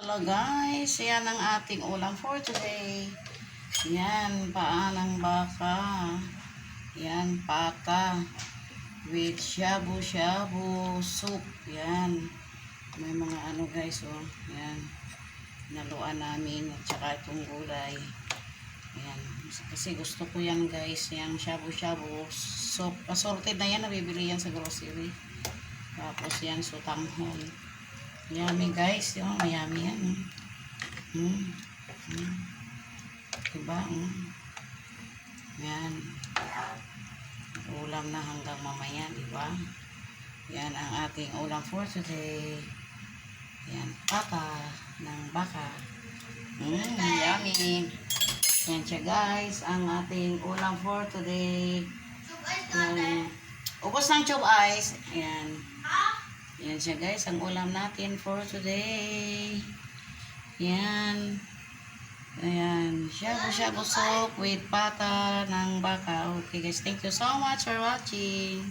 Hello guys, yan ang ating ulam for today. Yan, paa ng baka. Yan, pata. With shabu-shabu soup. Yan. May mga ano guys, oh. Yan. Naluan namin at saka itong gulay. Yan. Kasi gusto ko yan guys, yung shabu-shabu soup. Assorted na yan, nabibili yan sa grocery. Tapos yan, sutanghon. Yummy guys, yung mayami yan. Diba? Yan. Ulam na hanggang mamaya, diba? Yan ang ating ulam for today. Yan, pata ng baka. Yummy. Yan siya guys, ang ating ulam for today. Ubos ng chop ice. Yan. Yan siya guys, ang ulam natin for today. Yan. Ayan. Shabu-shabu soup with pata ng baka. Okay guys, thank you so much for watching.